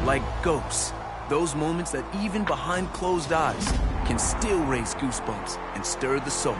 like ghosts. Those moments that even behind closed eyes can still raise goosebumps and stir the soul.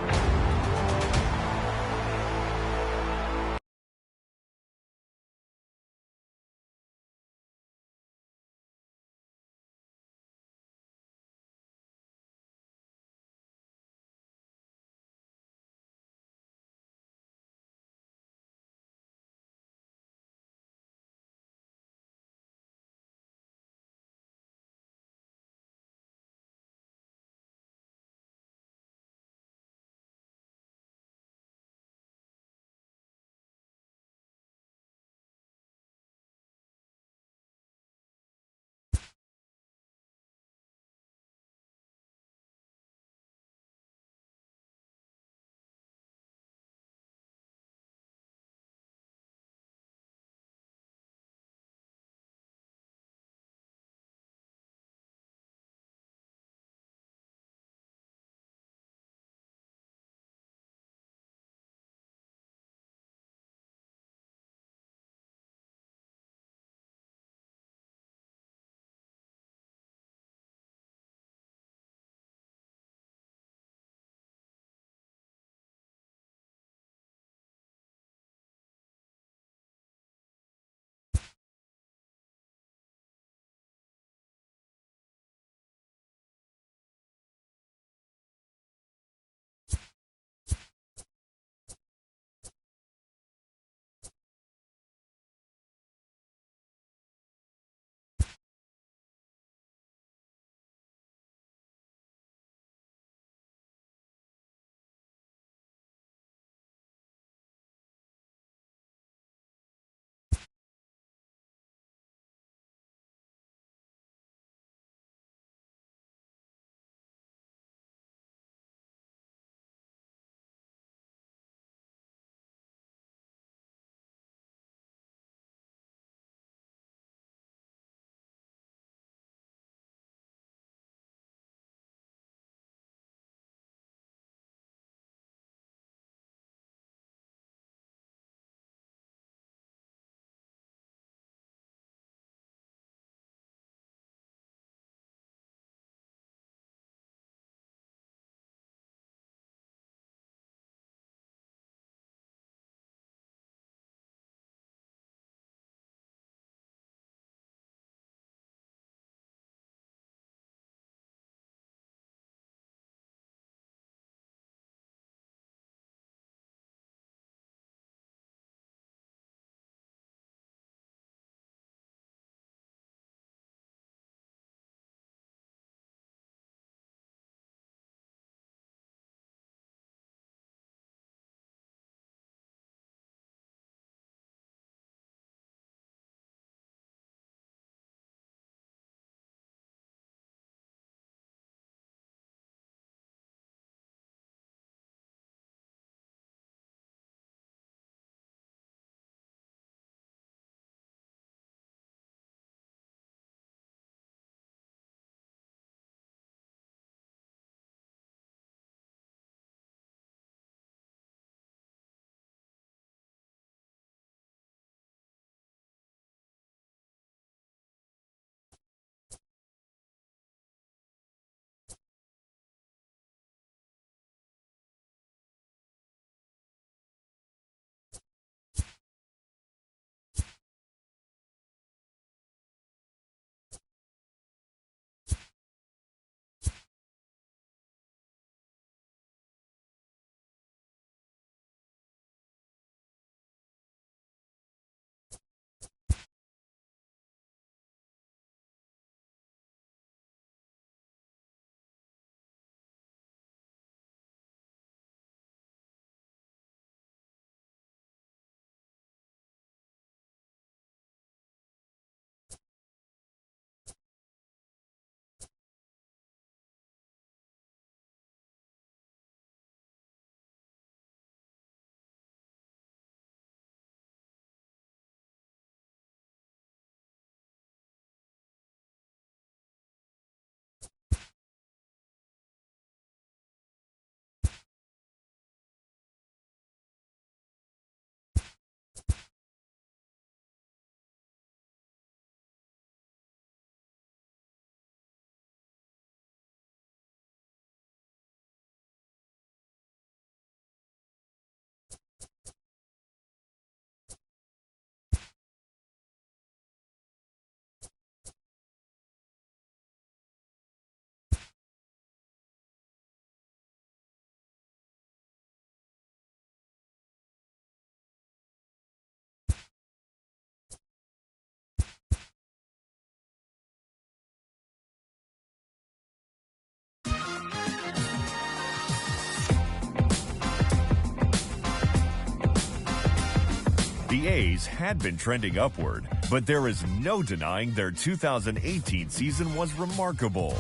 A's had been trending upward, but there is no denying their 2018 season was remarkable.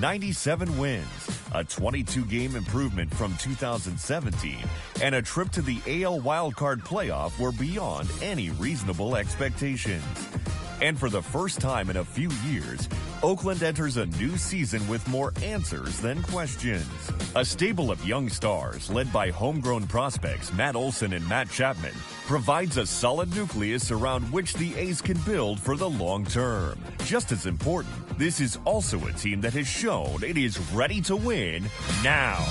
97 wins, a 22-game improvement from 2017, and a trip to the AL wildcard playoff were beyond any reasonable expectations. And for the first time in a few years, Oakland enters a new season with more answers than questions. A stable of young stars, led by homegrown prospects Matt Olson and Matt Chapman, provides a solid nucleus around which the A's can build for the long term. Just as important, this is also a team that has shown it is ready to win now.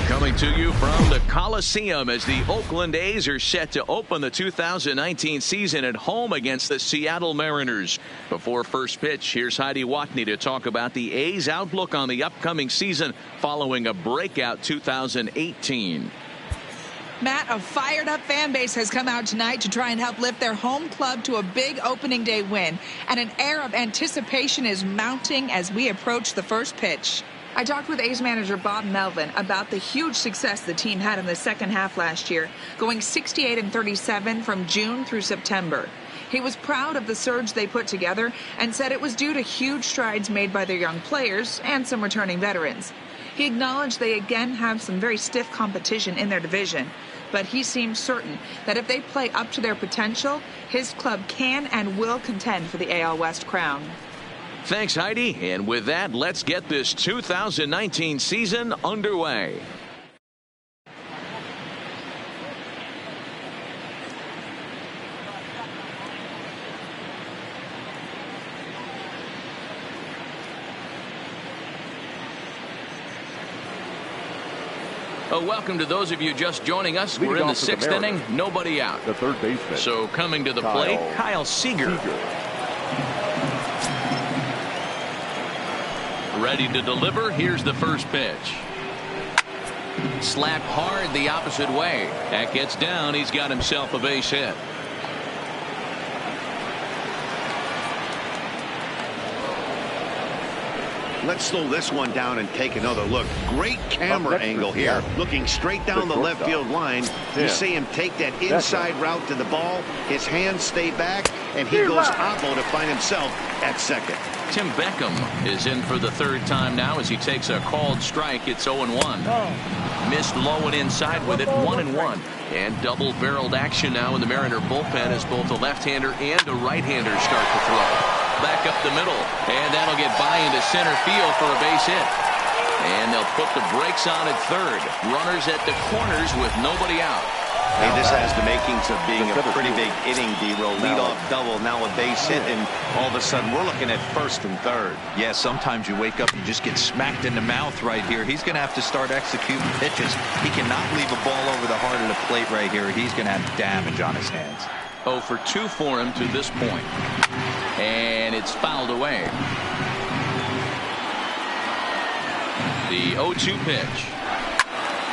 Coming to you from the Coliseum as the Oakland A's are set to open the 2019 season at home against the Seattle Mariners. Before first pitch, here's Heidi Watney to talk about the A's outlook on the upcoming season following a breakout 2018. Matt, a fired-up fan base has come out tonight to try and help lift their home club to a big opening day win. And an air of anticipation is mounting as we approach the first pitch. I talked with A's manager Bob Melvin about the huge success the team had in the second half last year, going 68-37 from June through September. He was proud of the surge they put together and said it was due to huge strides made by their young players and some returning veterans. He acknowledged they again have some very stiff competition in their division, but he seemed certain that if they play up to their potential, his club can and will contend for the AL West crown. Thanks, Heidi. And with that, let's get this 2019 season underway. Welcome to those of you just joining us. We're in the sixth inning, nobody out. The third baseman. So coming to the plate, Kyle Seager. Ready to deliver. Here's the first pitch. Slapped hard the opposite way. That gets down. He's got himself a base hit. Let's slow this one down and take another look. Great camera angle here. Looking straight down the left field line. You see him take that inside route to the ball. His hands stay back, and he goes oppo to find himself at second. Tim Beckham is in for the third time now as he takes a called strike. It's 0-1. Missed low and inside with it, 1-1. And double-barreled action now in the Mariner bullpen as both a left-hander and a right-hander start to throw. Back up the middle, and that'll get by into center field for a base hit. And they'll put the brakes on at third. Runners at the corners with nobody out. Hey, this has the makings of being a pretty big inning, D-Roll. Leadoff double, now a base hit, and all of a sudden we're looking at first and third. Yeah, sometimes you wake up and you just get smacked in the mouth right here. He's going to have to start executing pitches. He cannot leave a ball over the heart of the plate right here. He's going to have damage on his hands. 0 for 2 for him to this point. And it's fouled away. The 0-2 pitch.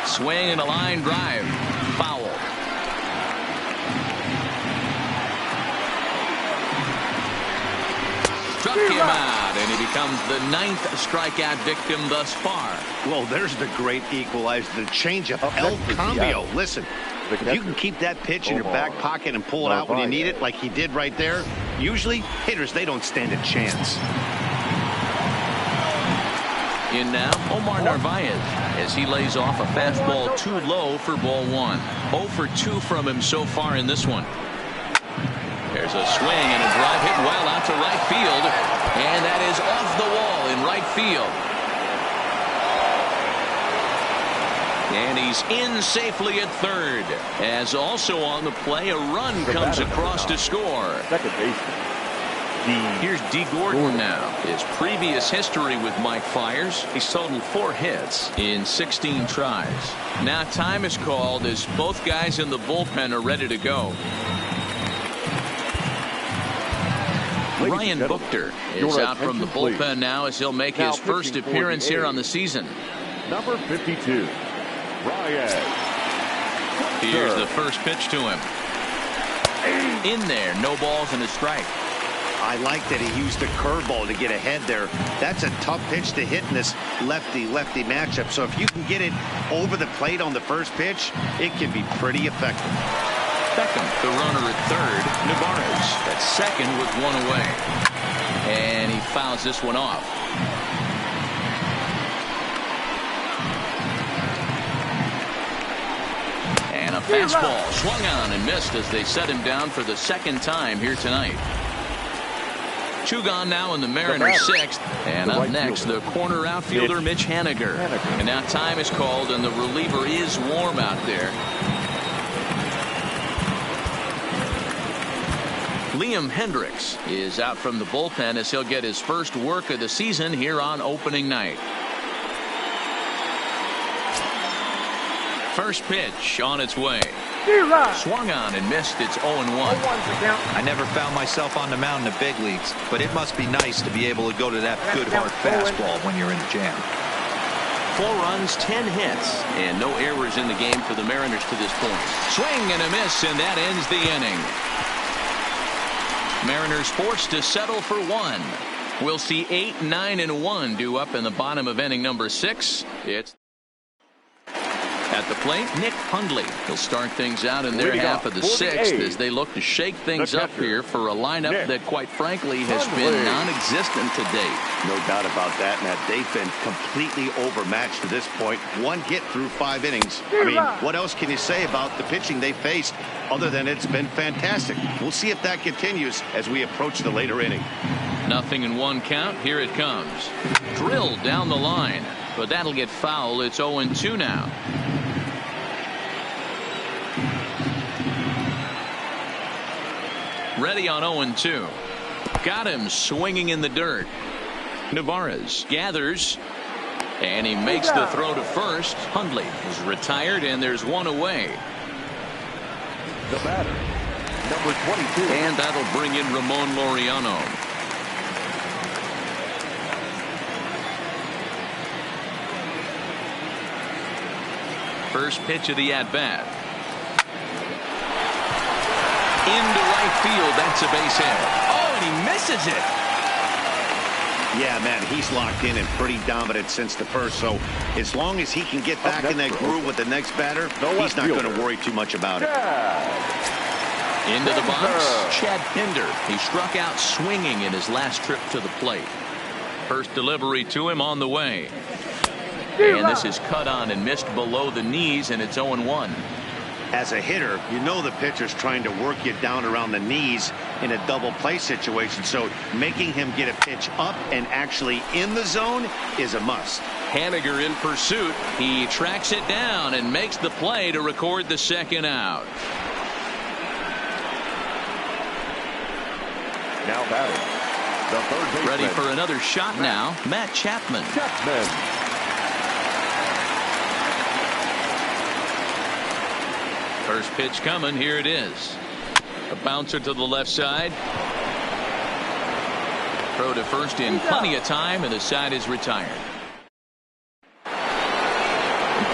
Swing and a line drive. Foul. Struck him out, and he becomes the 9th strikeout victim thus far. Well, there's the great equalizer, the changeup, El Cambio. Listen, if you can keep that pitch in your back pocket and pull it out when you need it, like he did right there, usually hitters, they don't stand a chance. In now, Omar Narvaez, as he lays off a fastball too low for ball 1. 0 for 2 from him so far in this one. There's a swing and a drive hit well out to right field, and that is off the wall in right field. And he's in safely at third, as also on the play a run comes across to score. Second baseman. Here's D. Gordon now. His previous history with Mike Fiers, he's totaled 4 hits in 16 tries. Now time is called as both guys in the bullpen are ready to go. Ryan Buchter is out from the bullpen now as he'll make his first appearance here on the season. Number 52, Ryan. Here's the first pitch to him. In there, no balls and a strike. I like that he used the curveball to get ahead there. That's a tough pitch to hit in this lefty-lefty matchup. So if you can get it over the plate on the first pitch, it can be pretty effective. Beckham, the runner at third. Navarez at second with 1 away. And he fouls this one off. And a fastball swung on and missed as they set him down for the second time here tonight. 2 gone now in the Mariners' 6th. And up next, the corner outfielder, Mitch Haniger. And now time is called, and the reliever is warm out there. Liam Hendricks is out from the bullpen as he'll get his first work of the season here on opening night. First pitch on its way. Swung on and missed. It's 0-1. I never found myself on the mound in the big leagues, but it must be nice to be able to go to that good hard fastball when you're in a jam. 4 runs, 10 hits, and no errors in the game for the Mariners to this point. Swing and a miss, and that ends the inning. Mariners forced to settle for 1. We'll see 8, 9, and 1 due up in the bottom of inning number 6. It's at the plate, Nick Hundley. He'll start things out in their half of the 6th as they look to shake things up here for a lineup that, quite frankly, has been non-existent to date. No doubt about that, Matt. They've been completely overmatched to this point. 1 hit through 5 innings. I mean, what else can you say about the pitching they faced other than it's been fantastic? We'll see if that continues as we approach the later inning. 0-1 count. Here it comes. Drilled down the line, but that'll get foul. It's 0-2 now. Ready on 0-2. Got him swinging in the dirt. Navarez gathers, and he makes the throw to first. Hundley is retired, and there's 1 away. The batter, number 22. And that'll bring in Ramon Laureano. First pitch of the at-bat. Into right field. That's a base hit. Oh, and he misses it. Yeah, man, he's locked in and pretty dominant since the first. So as long as he can get back in that groove with the next batter, he's not going to worry too much about it. Into the box, Chad Pinder. He struck out swinging in his last trip to the plate. First delivery to him on the way. And this is cut on and missed below the knees, and it's 0-1. As a hitter, you know the pitcher's trying to work you down around the knees in a double play situation. So making him get a pitch up and actually in the zone is a must. Haniger in pursuit. He tracks it down and makes the play to record the second out. Now batting, the third baseman. Ready for another shot now, Matt Chapman. First pitch coming. Here it is. A bouncer to the left side. Throw to first in plenty of time, and the side is retired.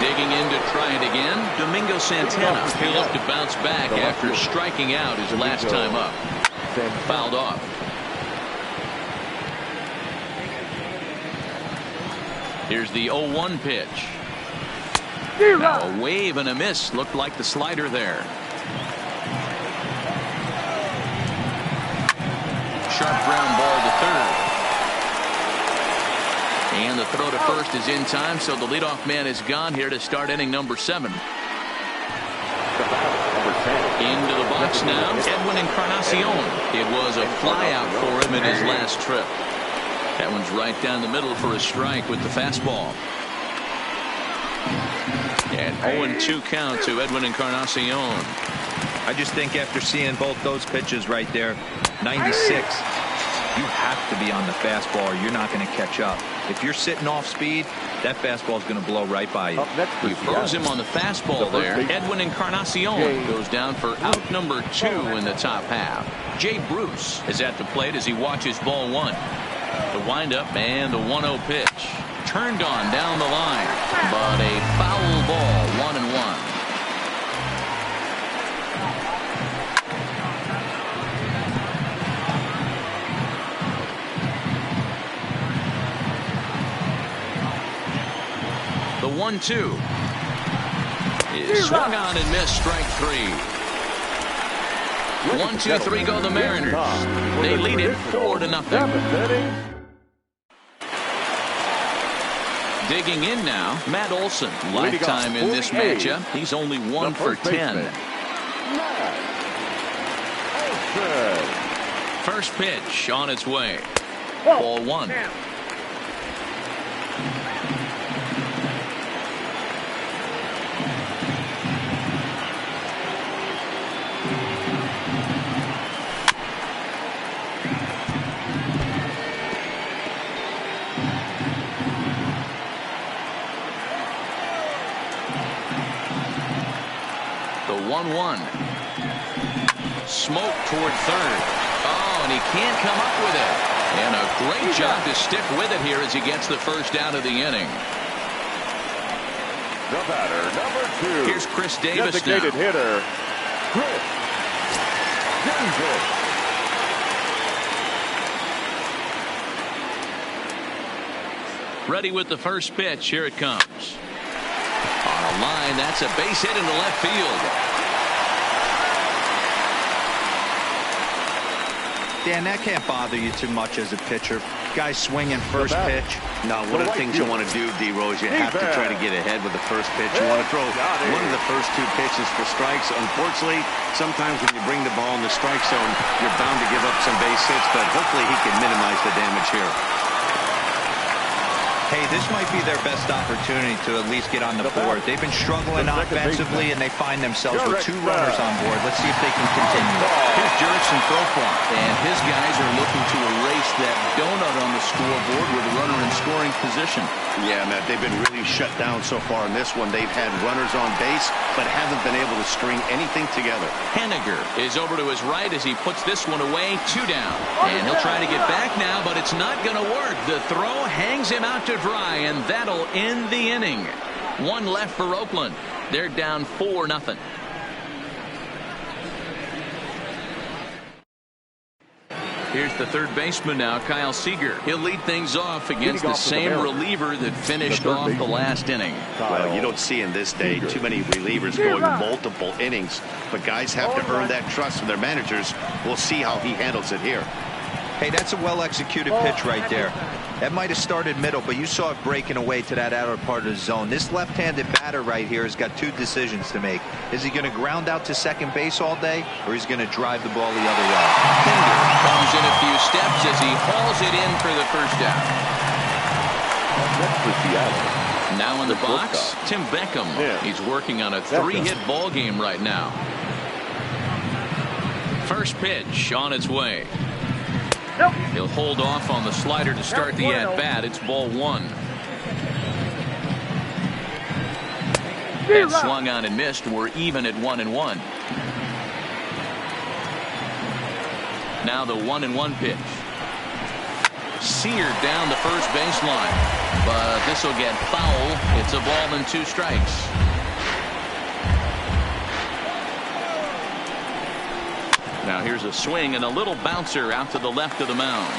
Digging in to try it again, Domingo Santana. He'll look to bounce back after striking out his last time up. Fouled off. Here's the 0-1 pitch. Now a wave and a miss. Looked like the slider there. Sharp ground ball to third. And the throw to first is in time, so the leadoff man is gone here to start inning number 7. Into the box now, Edwin Encarnacion. It was a fly out for him in his last trip. That one's right down the middle for a strike with the fastball. And 0-2 count to Edwin Encarnacion. I just think after seeing both those pitches right there, 96, You have to be on the fastball or you're not going to catch up. If you're sitting off speed, that fastball is going to blow right by you. He throws him on the fastball there. Edwin Encarnacion goes down for out number 2 in the top half. Jay Bruce is at the plate as he watches ball 1. The windup and the 1-0 pitch. Turned on down the line, but a foul ball, 1-1. The 1-2 is swung on and missed, strike 3. 1-2-3 go the Mariners. They lead it 4-0. Digging in now, Matt Olson. Lifetime in this matchup. He's only 1 for 10. First pitch on its way. Ball 1. The 1-1. Smoke toward third. Oh, and he can't come up with it. And a great job to stick with it here as he gets the first out of the inning. The batter, number 2. Here's Chris Davis designated now. hitter, Chris Davis. Ready with the first pitch. Here it comes. On a line, that's a base hit into left field. Dan, that can't bother you too much as a pitcher. Guy swinging first pitch. No, one of the things you want to do, D-Rose, you have to try to get ahead with the first pitch. You want to throw one of the first 2 pitches for strikes. Unfortunately, sometimes when you bring the ball in the strike zone, you're bound to give up some base hits, but hopefully he can minimize the damage here. Hey, this might be their best opportunity to at least get on the board. They've been struggling offensively, and they find themselves with 2 runners on board. Let's see if they can continue. Here's Jurickson Profar, and his guys are looking to erase that donut on the scoreboard with a runner in scoring position. Yeah, Matt, they've been really shut down so far in this one. They've had runners on base, but haven't been able to string anything together. Henniger is over to his right as he puts this one away, 2 down. And he'll try to get back now, but it's not going to work. The throw hangs him out to dry, and that'll end the inning. 1 left for Oakland. They're down 4-0. Here's the third baseman now, Kyle Seager. He'll lead things off against the same reliever that finished off the last inning. Well, you don't see in this day too many relievers going multiple innings, but guys have to earn that trust from their managers. We'll see how he handles it here. Hey, that's a well-executed pitch right there. That might have started middle, but you saw it breaking away to that outer part of the zone. This left-handed batter right here has got 2 decisions to make. Is he going to ground out to second base all day, or is he going to drive the ball the other way? Pinder comes in a few steps as he hauls it in for the first out. Next for Seattle. Now in the box, Tim Beckham. He's working on a 3-hit ball game right now. First pitch on its way. He'll hold off on the slider to start the at-bat. It's ball 1. That swung on and missed. We're even at 1-1. Now the 1-1 pitch. Seared down the first baseline. But this will get foul. It's a ball and 2 strikes. Now here's a swing and a little bouncer out to the left of the mound.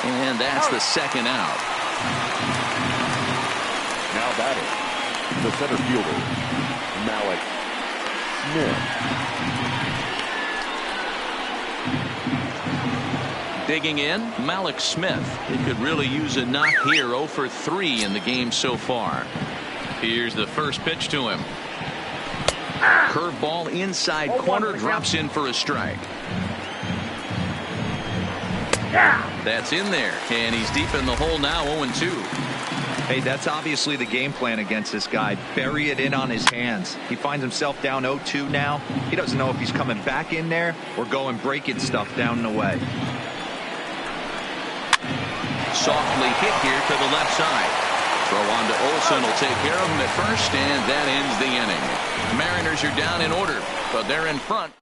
And that's the second out. Now batting, the center fielder, Malik Smith. Digging in, Malik Smith. He could really use a knock here. 0 for 3 in the game so far. Here's the first pitch to him. Curveball inside corner, drops in for a strike. That's in there, and he's deep in the hole now, 0-2. Hey, that's obviously the game plan against this guy. Bury it in on his hands. He finds himself down 0-2 now. He doesn't know if he's coming back in there or going breaking stuff down and away. Softly hit here to the left side. Throw on to Olsen will take care of him at first, and that ends the inning. Mariners are down in order, but they're in front.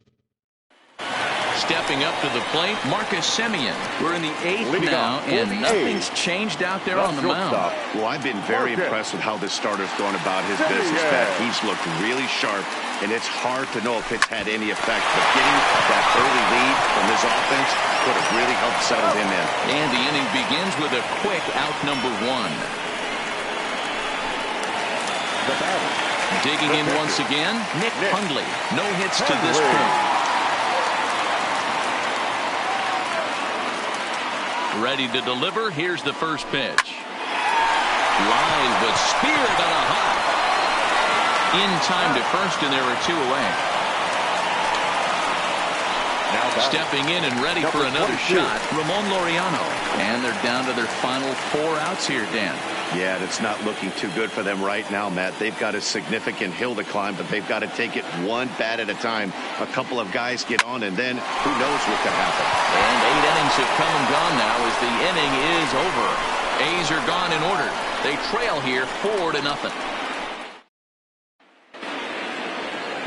Stepping up to the plate, Marcus Semien. We're in the 8th now, and nothing's changed out there on the mound. Well, I've been very impressed with how this starter's going about his business, Pat. He's looked really sharp, and it's hard to know if it's had any effect. But getting that early lead from his offense could have really helped settle him in. And the inning begins with a quick out number 1. Digging in once again, Nick Hundley. No hits to this point. Ready to deliver. Here's the first pitch. Line, but speared on a hop. In time to first, and there are 2 away. Stepping in and ready for another shot, Ramon Laureano. And they're down to their final 4 outs here, Dan. Yeah, it's not looking too good for them right now, Matt. They've got a significant hill to climb, but they've got to take it one bat at a time. A couple of guys get on, and then who knows what could happen. And 8 innings have come and gone now as the inning is over. A's are gone in order. They trail here 4-0.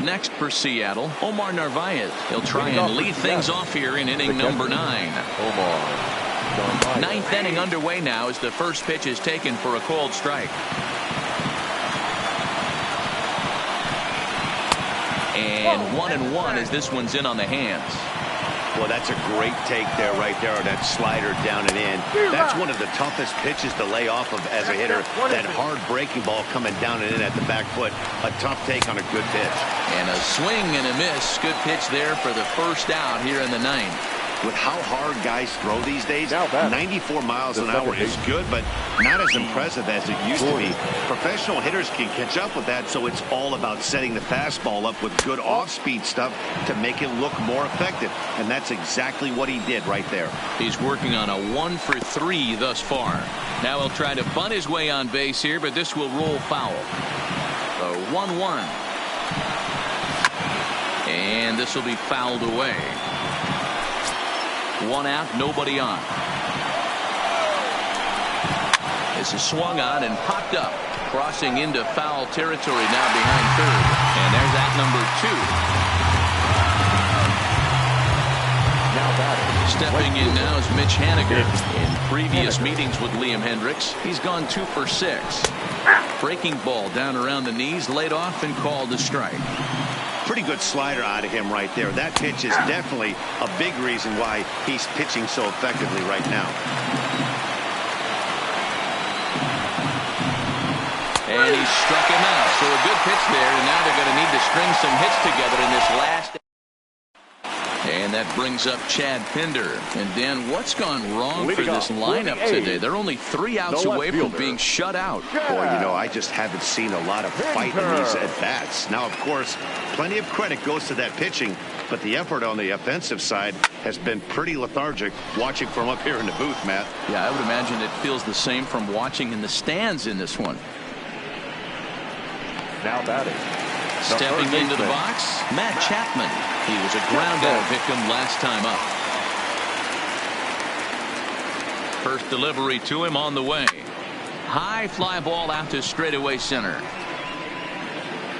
Next for Seattle, Omar Narvaez. He'll try and lead things off here in inning number 9. 9th inning underway now as the first pitch is taken for a called strike. And 1-1 as this one's in on the hands. Well, that's a great take there, right there, on that slider down and in. That's one of the toughest pitches to lay off of as a hitter. That hard breaking ball coming down and in at the back foot. A tough take on a good pitch. And a swing and a miss. Good pitch there for the first out here in the 9th. With how hard guys throw these days, 94 miles an hour is good, but not as impressive as it used to be. Professional hitters can catch up with that, so it's all about setting the fastball up with good off-speed stuff to make it look more effective. And that's exactly what he did right there. He's working on a 1 for 3 thus far. Now he'll try to bunt his way on base here, but this will roll foul. So 1-1. And this will be fouled away. 1 out, nobody on. This is swung on and popped up, crossing into foul territory now behind third. And there's that number 2. Stepping in now is Mitch Haniger. In previous meetings with Liam Hendricks, he's gone 2 for 6. Breaking ball down around the knees, laid off and called a strike. Pretty good slider out of him right there. That pitch is definitely a big reason why he's pitching so effectively right now. And he struck him out. So a good pitch there, and now they're going to need to string some hits together in this last. And that brings up Chad Pinder. And Dan, what's gone wrong for this lineup today? They're only 3 outs away from being shut out. Boy, you know, I just haven't seen a lot of fight in these at-bats. Now, of course, plenty of credit goes to that pitching, but the effort on the offensive side has been pretty lethargic watching from up here in the booth, Matt. Yeah, I would imagine it feels the same from watching in the stands in this one. Now batting. Stepping into the box, Matt Chapman. He was a ground-out victim last time up. First delivery to him on the way. High fly ball out to straightaway center.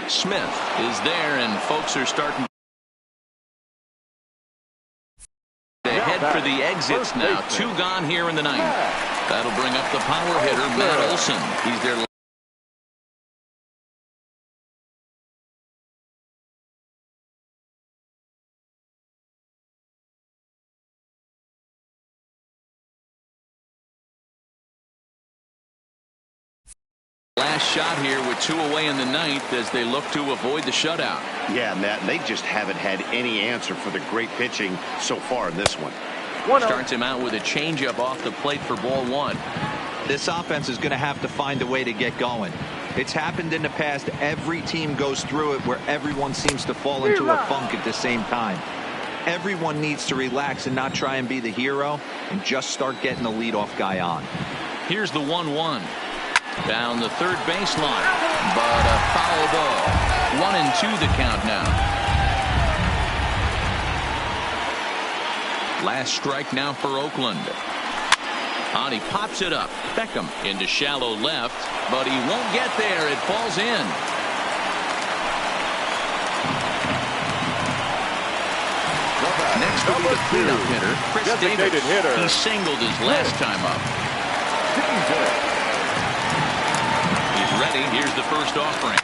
Smith is there, and folks are starting to head for the exits now. 2 gone here in the 9th. That'll bring up the power hitter, Matt Olson. He's there. Last shot here with 2 away in the 9th as they look to avoid the shutout. Yeah, Matt, they just haven't had any answer for the great pitching so far in this one. Starts him out with a changeup off the plate for ball 1. This offense is going to have to find a way to get going. It's happened in the past. Every team goes through it where everyone seems to fall into a funk at the same time. Everyone needs to relax and not try and be the hero and just start getting the leadoff guy on. Here's the 1-1. Down the third baseline, but a foul ball. 1-2 the count now. Last strike now for Oakland. On, he pops it up. Beckham into shallow left, but he won't get there. It falls in. Next will be the cleanup hitter, Chris Davis. He singled his last time up. He's ready. Here's the first offering.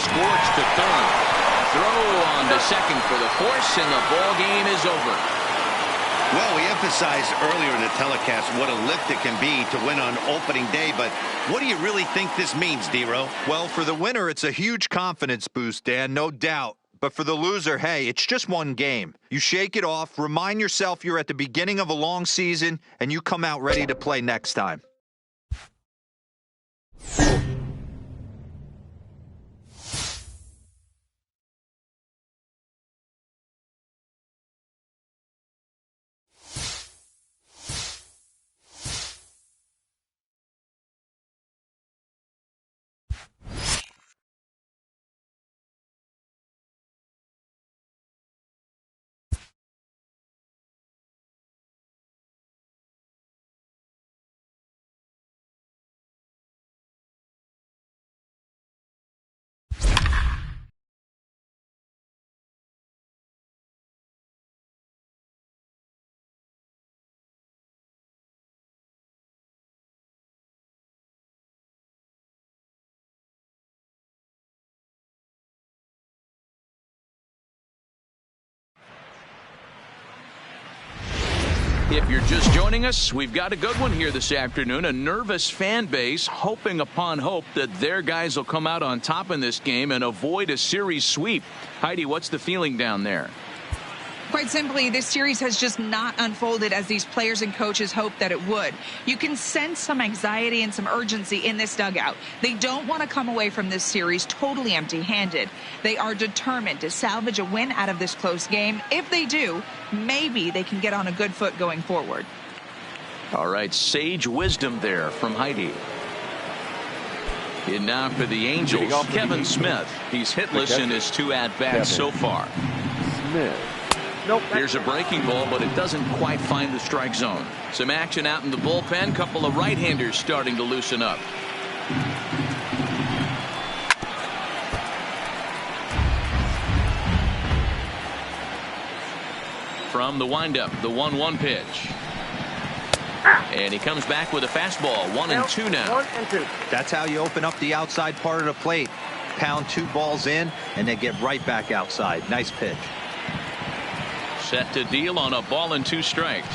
Scorched to third. Throw on to second for the force, and the ball game is over. Well, we emphasized earlier in the telecast what a lift it can be to win on opening day, but what do you really think this means, D-Row? Well, for the winner, it's a huge confidence boost, Dan, no doubt. But for the loser, hey, it's just one game. You shake it off, remind yourself you're at the beginning of a long season, and you come out ready to play next time. If you're just joining us, we've got a good one here this afternoon. A nervous fan base hoping upon hope that their guys will come out on top in this game and avoid a series sweep. Heidi, what's the feeling down there? Quite simply, this series has just not unfolded as these players and coaches hoped that it would. You can sense some anxiety and some urgency in this dugout. They don't want to come away from this series totally empty-handed. They are determined to salvage a win out of this close game. If they do, maybe they can get on a good foot going forward. All right, sage wisdom there from Heidi. In now for the Angels, Kevin Smith. He's hitless in his 2 at-bats so far. Smith. Nope. Here's a breaking ball, but it doesn't quite find the strike zone. Some action out in the bullpen. Couple of right-handers starting to loosen up. From the windup, the 1-1 pitch. And he comes back with a fastball. 1-2 now. 1-2. That's how you open up the outside part of the plate. Pound 2 balls in, and then get right back outside. Nice pitch. Set to deal on a ball and 2 strikes.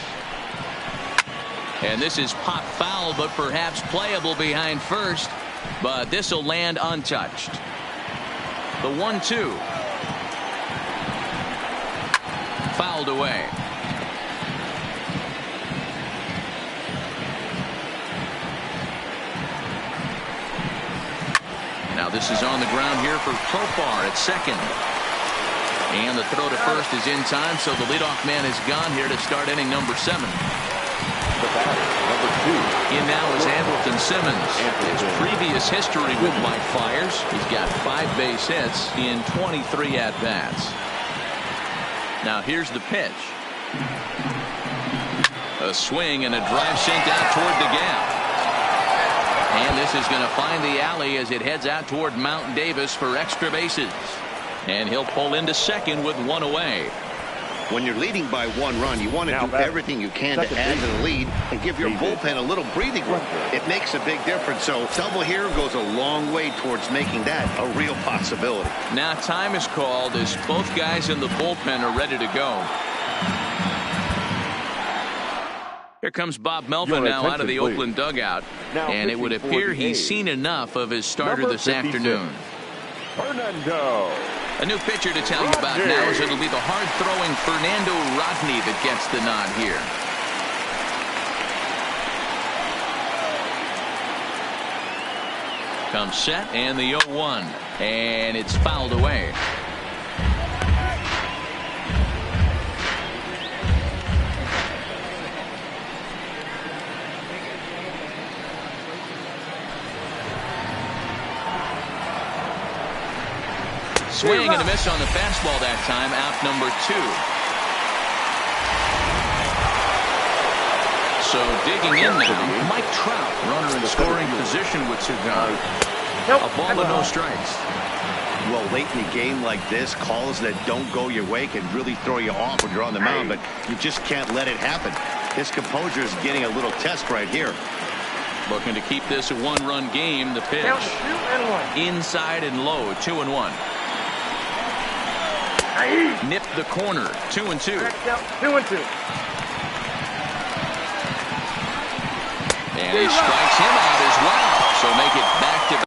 And this is pop foul, but perhaps playable behind first. But this will land untouched. The 1-2. Fouled away. Now this is on the ground here for Profar at second. And the throw to first is in time, so the leadoff man is gone here to start inning number 7. The batter, number 2. In now is Andrelton Simmons. His previous history with White Flyers, he's got 5 base hits in 23 at-bats. Now here's the pitch. A swing and a drive sent out toward the gap. And this is going to find the alley as it heads out toward Mount Davis for extra bases. And he'll pull into second with 1 away. When you're leading by 1 run, you want to do everything you can to add to the lead and give your bullpen a little breathing room. It makes a big difference. So double here goes a long way towards making that a real possibility. Now time is called as both guys in the bullpen are ready to go. Here comes Bob Melvin now out of the Oakland dugout. And it would appear he's seen enough of his starter this afternoon. Fernando. A new pitcher to tell you about now is it'll be the hard-throwing Fernando Rodney that gets the nod here. Comes set and the 0-1. And it's fouled away. Swing and a miss on the fastball that time. Out number 2. So digging in now, Mike Trout, runner in scoring position with 2 guys. A ball and no strikes. Well, late in a game like this, calls that don't go your way can really throw you off when you're on the mound, but you just can't let it happen. His composure is getting a little test right here. Looking to keep this a 1-run game. The pitch. Inside and low, 2-1. Nip the corner, 2-2. 2-2. And he strikes him out as well. So make it back to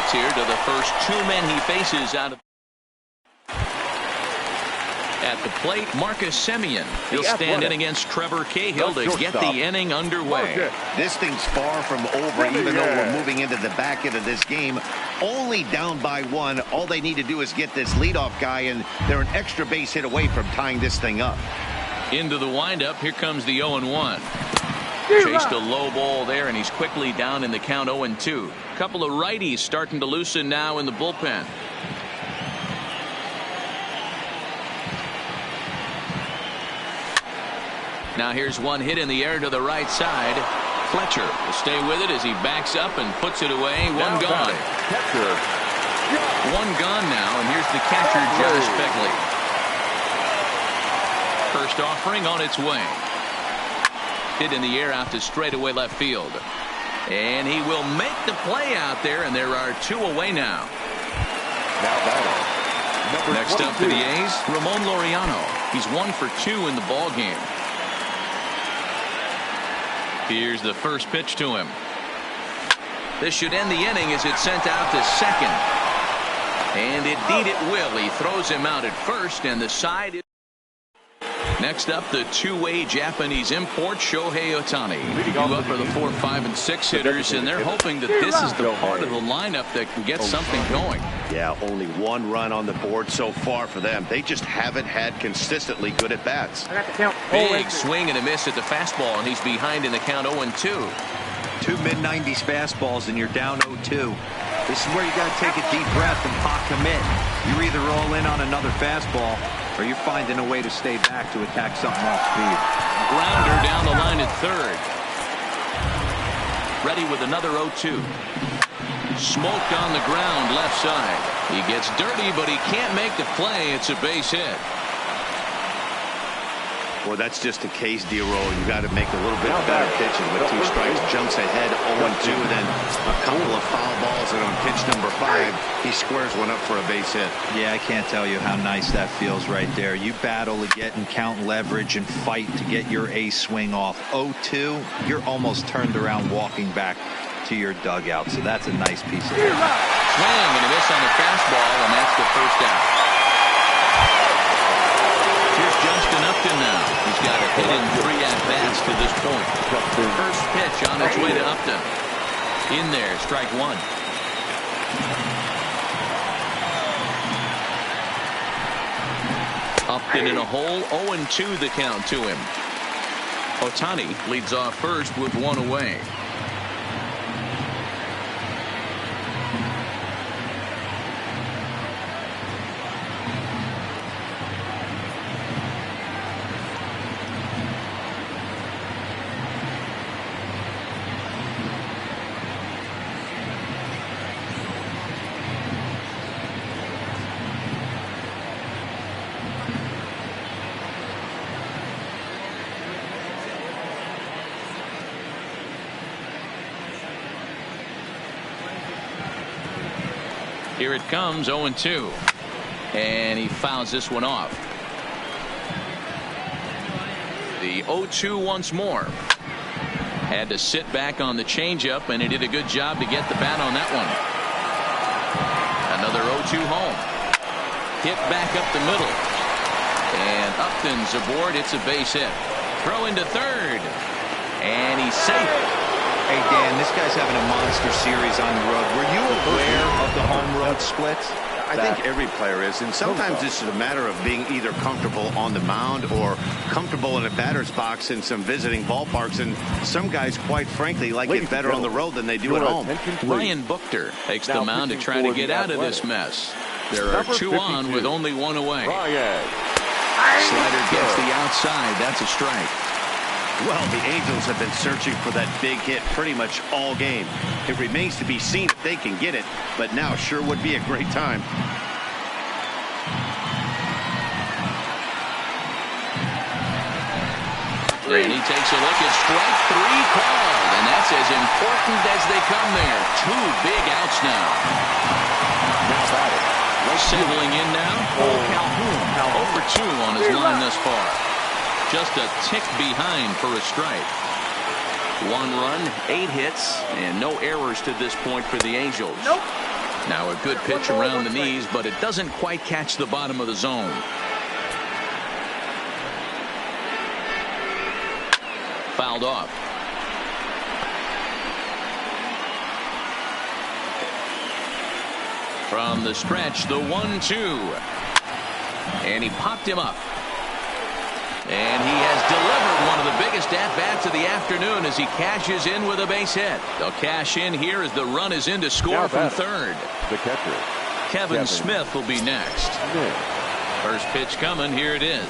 left here to the first two men he faces out of. At the plate, Marcus Semien. He'll stand in against Trevor Cahill to get the inning underway. This thing's far from over, even though we're moving into the back end of this game. Only down by one. All they need to do is get this leadoff guy, and they're an extra base hit away from tying this thing up. Into the windup. Here comes the 0-1. Chased a low ball there, and he's quickly down in the count 0-2. Couple of righties starting to loosen now in the bullpen. Now here's one hit in the air to the right side. Fletcher will stay with it as he backs up and puts it away. One gone. One gone now, and here's the catcher, Josh Beckley. First offering on its way. Hit in the air out to straightaway left field. And he will make the play out there, and there are two away now. Next up for the A's, Ramon Laureano. He's 1 for 2 in the ball game. Here's the first pitch to him. This should end the inning as it's sent out to second. And indeed it will. He throws him out at first, and the side is. Next up, the two-way Japanese import, Shohei Ohtani. You up for the 4, 5, and 6 hitters, and they're hoping that this is the part of the lineup that can get something going. Yeah, only one run on the board so far for them. They just haven't had consistently good at-bats. Big swing and a miss at the fastball, and he's behind in the count 0-2. Two mid-90s fastballs, and you're down 0-2. This is where you got to take a deep breath and pot commit. You're either all in on another fastball, or you're finding a way to stay back to attack something off speed. Grounder down the line at third. Ready with another 0-2. Smoked on the ground left side. He gets dirty, but he can't make the play. It's a base hit. Well, that's just a case, D-Roll. You got to make a little bit better pitches with 2 strikes. Jumps ahead 0-2, then a couple of foul balls, and on pitch number 5, he squares one up for a base hit. Yeah, I can't tell you how nice that feels right there. You battle to get and count leverage and fight to get your ace swing off. 0-2, you're almost turned around walking back to your dugout. So that's a nice piece of it. Swing and a miss on the fastball, and that's the first out. Here's Johnston Upton now. He's got a hit in 3 at-bats to this point. First pitch on its way to Upton. In there, strike 1. Upton in a hole, 0-2 the count to him. Ohtani leads off first with 1 away. Here it comes, 0-2. And he fouls this one off. The 0-2 once more. Had to sit back on the changeup, and he did a good job to get the bat on that one. Another 0-2 home. Hit back up the middle. And Upton's aboard. It's a base hit. Throw into third. And he's safe. Hey, Dan, this guy's having a monster series on the road. Were you aware of the home-road splits? I think every player is, and sometimes this is a matter of being either comfortable on the mound or comfortable in a batter's box in some visiting ballparks, and some guys, quite frankly, like it better on the road than they do at home. Ryan Buchter takes the mound to try to get out of this mess. There are 2 on with only 1 away. Slider gets the outside. That's a strike. Well, the Angels have been searching for that big hit pretty much all game. It remains to be seen if they can get it, but now sure would be a great time. And he takes a look at strike 3 called, and that's as important as they come there. 2 big outs now. Settling in now, Calhoun. 0 for 2 on his line thus far. Just a tick behind for a strike. 1 run, 8 hits, and no errors to this point for the Angels. Now a good pitch around the knees, but it doesn't quite catch the bottom of the zone. Fouled off. From the stretch, the 1-2. And he popped him up. And he has delivered one of the biggest at-bats of the afternoon as he cashes in with a base hit. They'll cash in here as the run is in to score from third. The catcher, Kevin Smith will be next. First pitch coming. Here it is.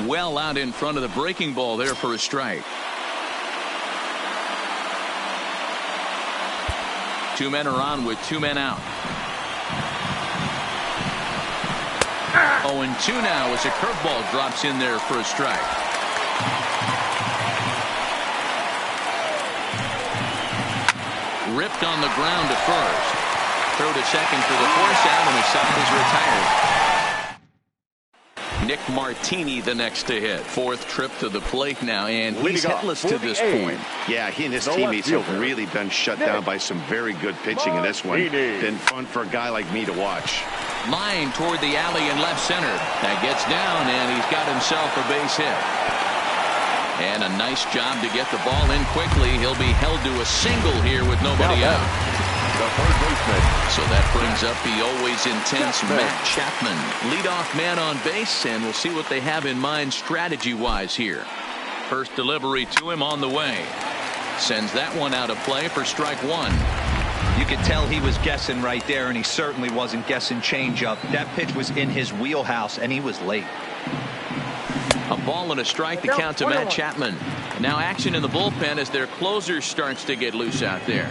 Well out in front of the breaking ball there for a strike. 2 men are on with 2 men out. 0-2 now as a curveball drops in there for a strike. Ripped on the ground to first. Throw to second for the force out, and the side is retired. Nick Martini the next to hit. 4th trip to the plate now, and he's hitless to this point. Yeah, he and his teammates have really been shut down by some very good pitching in this one. Been fun for a guy like me to watch. Line toward the alley in left center. That gets down, and he's got himself a base hit. And a nice job to get the ball in quickly. He'll be held to a single here with nobody out. So that brings up the always intense Matt Chapman. Leadoff man on base, and we'll see what they have in mind strategy-wise here. First delivery to him on the way. Sends that one out of play for strike 1. You could tell he was guessing right there, and he certainly wasn't guessing changeup. That pitch was in his wheelhouse, and he was late. A ball and a strike to count to Matt Chapman. Now action in the bullpen as their closer starts to get loose out there.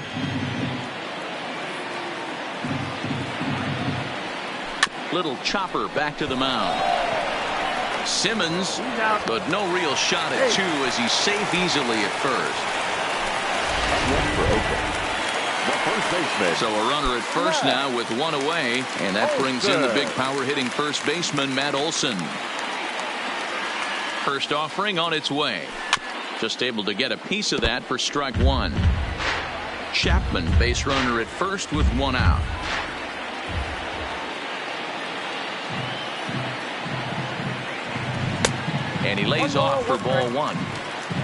Little chopper back to the mound. Simmons, but no real shot at 2 as he's safe easily at first. So a runner at first now with 1 away, and that brings in the big power hitting first baseman Matt Olson. First offering on its way. Just able to get a piece of that for strike 1. Chapman base runner at first with 1 out. And he lays off for ball 1.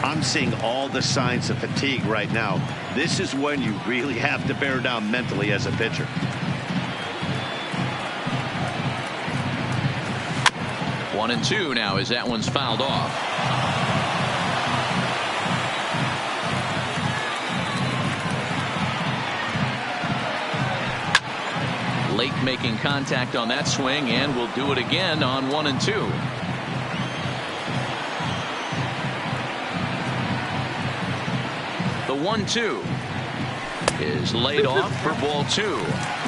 I'm seeing all the signs of fatigue right now. This is when you really have to bear down mentally as a pitcher. One and 2 now as that one's fouled off. Lake making contact on that swing, and will do it again on 1 and 2. The 1-2 is laid off for ball 2.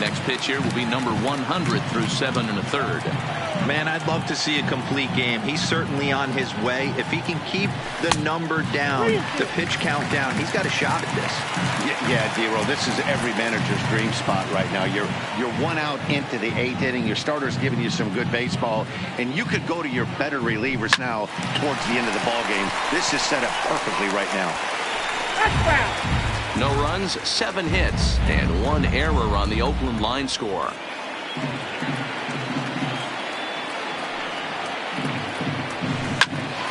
Next pitch here will be number 100 through 7 1/3. Man, I'd love to see a complete game. He's certainly on his way. If he can keep the number down, the pitch count down, he's got a shot at this. Yeah, D-Roll, this is every manager's dream spot right now. You're 1 out into the 8th inning. Your starter's giving you some good baseball, and you could go to your better relievers now towards the end of the ball game. This is set up perfectly right now. No runs, 7 hits, and 1 error on the Oakland line score.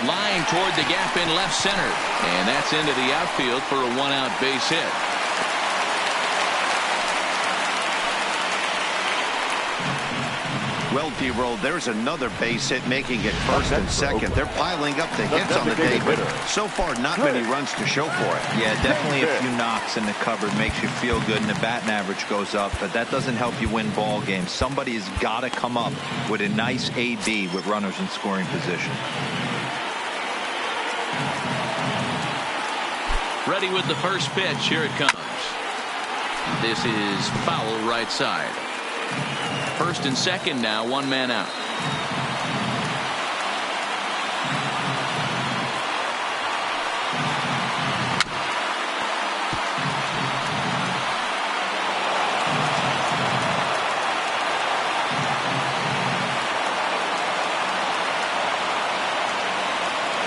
Line toward the gap in left center, and that's into the outfield for a 1-out base hit. Well, D-Roll, there's another base hit, making it first and second. They're piling up the hits on the day, but so far not many runs to show for it. Yeah, definitely a few knocks in the cupboard makes you feel good, and the batting average goes up, but that doesn't help you win ball games. Somebody's got to come up with a nice AB with runners in scoring position. Ready with the first pitch. Here it comes. This is foul right side. First and second now, 1 man out.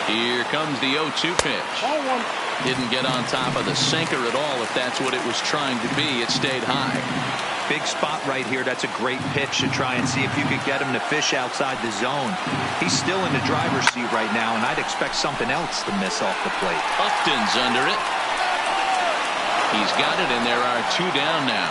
Here comes the 0-2 pitch. Didn't get on top of the sinker at all, if that's what it was trying to be. It stayed high. Big spot right here. That's a great pitch to try and see if you could get him to fish outside the zone. He's still in the driver's seat right now, and I'd expect something else to miss off the plate. Upton's under it. He's got it, and there are 2 down now.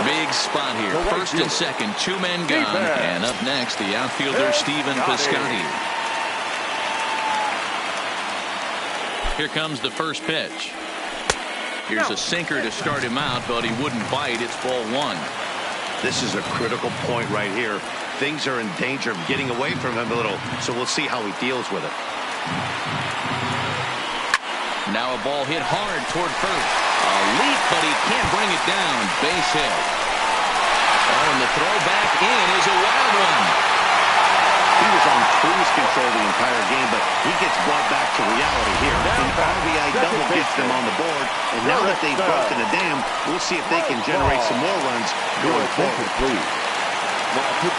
Big spot here. First and second, 2 men gone. And up next, the outfielder, Stephen Piscotty. Here comes the first pitch. Here's a sinker to start him out, but he wouldn't bite. It's ball 1. This is a critical point right here. Things are in danger of getting away from him a little, so we'll see how he deals with it. Now a ball hit hard toward first. A leap, but he can't bring it down. Base hit. Oh, and the throw back in is a wild one. He was on cruise control the entire game, but he gets brought back to reality here. An RBI double gets them on the board, and now that they've broken the dam, we'll see if they can generate some more runs going forward.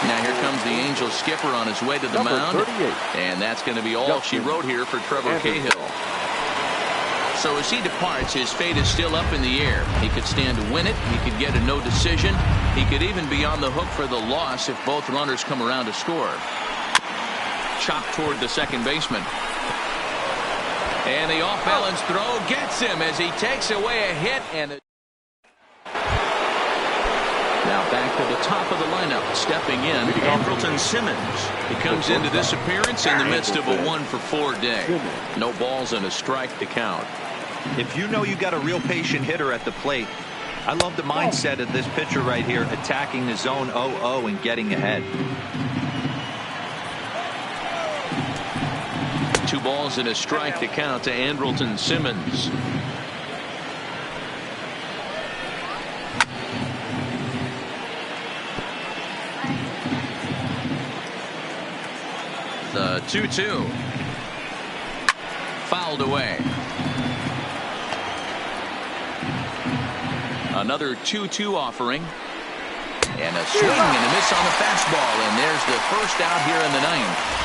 Now here comes the Angels skipper on his way to the mound, and that's going to be all she wrote here for Trevor Cahill. So as he departs, his fate is still up in the air. He could stand to win it. He could get a no decision. He could even be on the hook for the loss if both runners come around to score. Chopped toward the second baseman. And the off-balance throw gets him as he takes away a hit. And now back to the top of the lineup. Stepping in, Andrelton Simmons. He comes into this appearance in the midst of a 1-for-4 day. No balls and a strike to count. If you know you got a real patient hitter at the plate, I love the mindset of this pitcher right here, attacking the zone 0-0 and getting ahead. 2 balls and a strike to count to Andrelton Simmons. The 2-2. Fouled away. Another 2-2 offering. And a swing and a miss on the fastball. And there's the first out here in the 9th.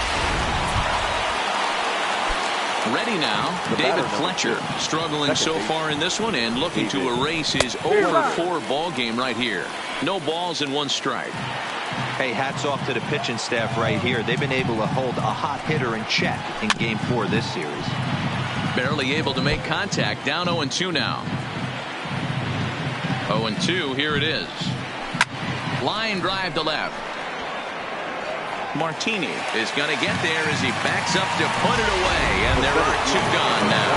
Ready now, David Fletcher, struggling so far in this one and looking to erase his 0-4 ball game right here. No balls and 1 strike. Hey, hats off to the pitching staff right here. They've been able to hold a hot hitter in check in Game 4 this series. Barely able to make contact. Down 0-2 now. 0-2, here it is. Line drive to left. Martini is going to get there as he backs up to put it away, and there are 2 gone now.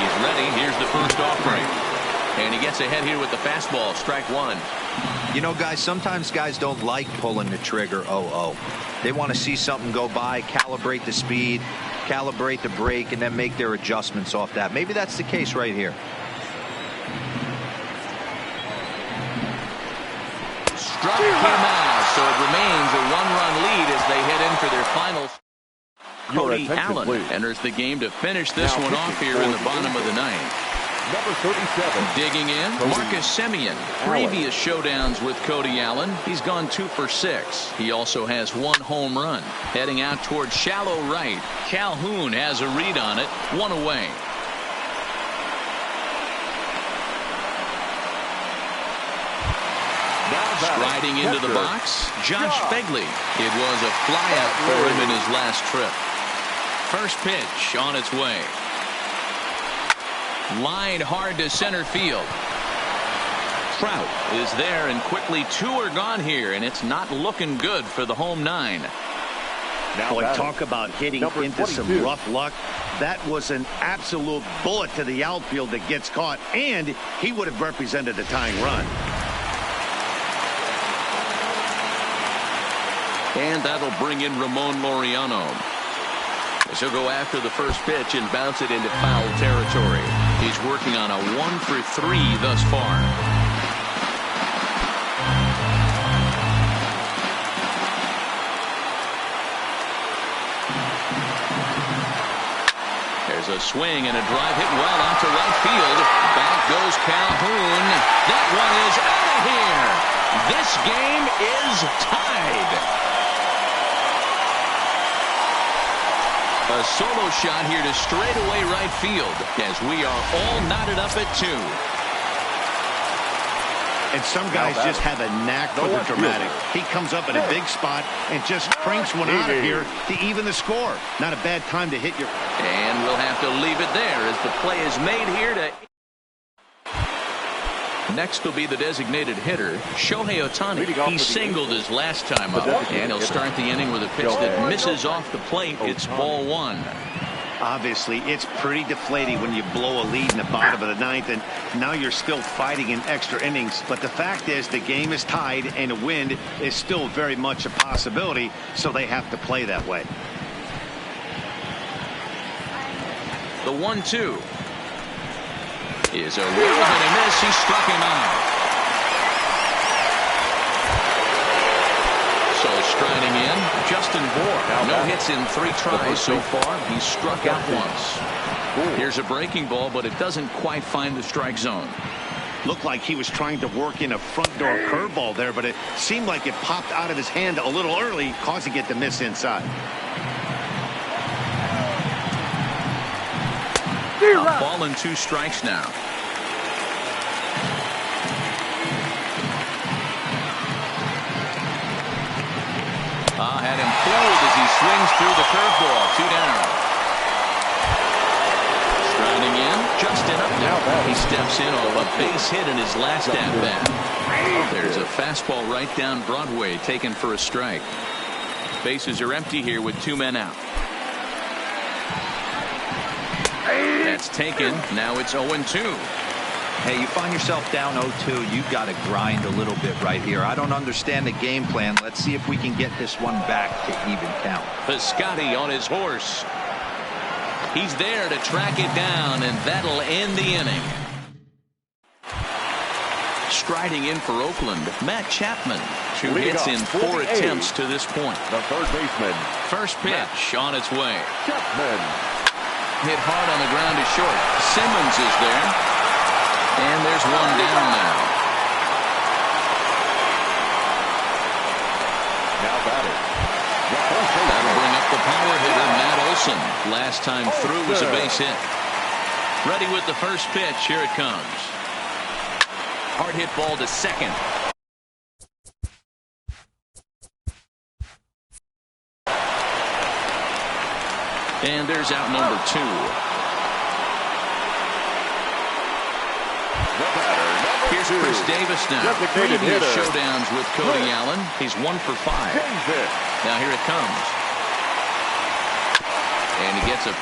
He's ready. Here's the first offering, and he gets ahead here with the fastball. Strike 1. You know, guys, sometimes guys don't like pulling the trigger 0-0. They want to see something go by, calibrate the speed, calibrate the brake, and then make their adjustments off that. Maybe that's the case right here. Struck him out, so it remains a 1-run lead as they head in for their final. Cody Allen enters the game to finish this one off here in the bottom of the 9th. Number 37. Digging in, Marcus Semien. Previous showdowns with Cody Allen, he's gone 2 for 6. He also has 1 home run. Heading out towards shallow right. Calhoun has a read on it. 1 away. Striding into the box, Josh Begley. It was a flyout for him in his last trip. First pitch on its way. Line hard to center field. Trout is there, and quickly 2 are gone here, and it's not looking good for the home 9. Boy, talk about hitting into some rough luck. That was an absolute bullet to the outfield that gets caught, and he would have represented a tying run. And that'll bring in Ramon Laureano. He'll go after the first pitch and bounce it into foul territory. He's working on a 1 for 3 thus far. There's a swing and a drive hit well out to right field. Back goes Calhoun. That one is out of here. This game is tied. A solo shot here to straightaway right field as we are all knotted up at 2. And some guys just have a knack for the dramatic. He comes up in a big spot and just cranks one out of here to even the score. Not a bad time to hit your... And we'll have to leave it there as the play is made here to... Next will be the designated hitter, Shohei Ohtani. He singled his last time up, and he'll start the inning with a pitch that misses off the plate. It's ball 1. Obviously, it's pretty deflating when you blow a lead in the bottom of the 9th, and now you're still fighting in extra innings. But the fact is, the game is tied, and a win is still very much a possibility, so they have to play that way. The 1-2 is a whirl and a miss. He struck him out. So striding in, Justin Bour. No hits in 3 tries so far. He's struck out once. Here's a breaking ball, but it doesn't quite find the strike zone. Looked like he was trying to work in a front door curveball there, but it seemed like it popped out of his hand a little early, causing it to miss inside. A ball and 2 strikes now. Had him fooled as he swings through the curveball. 2 down. Striding in, Justin Upton. He steps in on a base hit in his last at-bat. There's a fastball right down Broadway taken for a strike. Bases are empty here with 2 men out. That's taken. Now it's 0-2. Hey, you find yourself down 0-2. You've got to grind a little bit right here. I don't understand the game plan. Let's see if we can get this one back to even count. Piscotty on his horse. He's there to track it down, and that'll end the inning. Striding in for Oakland, Matt Chapman. 2 hits in 4 attempts to this point. The third baseman. First pitch on its way. Chapman. Hit hard on the ground to short. Simmons is there. And there's 1 down now. Now batting. That'll bring up the power hitter, Matt Olson. Last time through was a base hit. Ready with the first pitch. Here it comes. Hard hit ball to second. And there's out number 2. Here's Chris Davis now. Previous showdowns with Cody Allen. He's 1 for 5. Now here it comes. And he gets a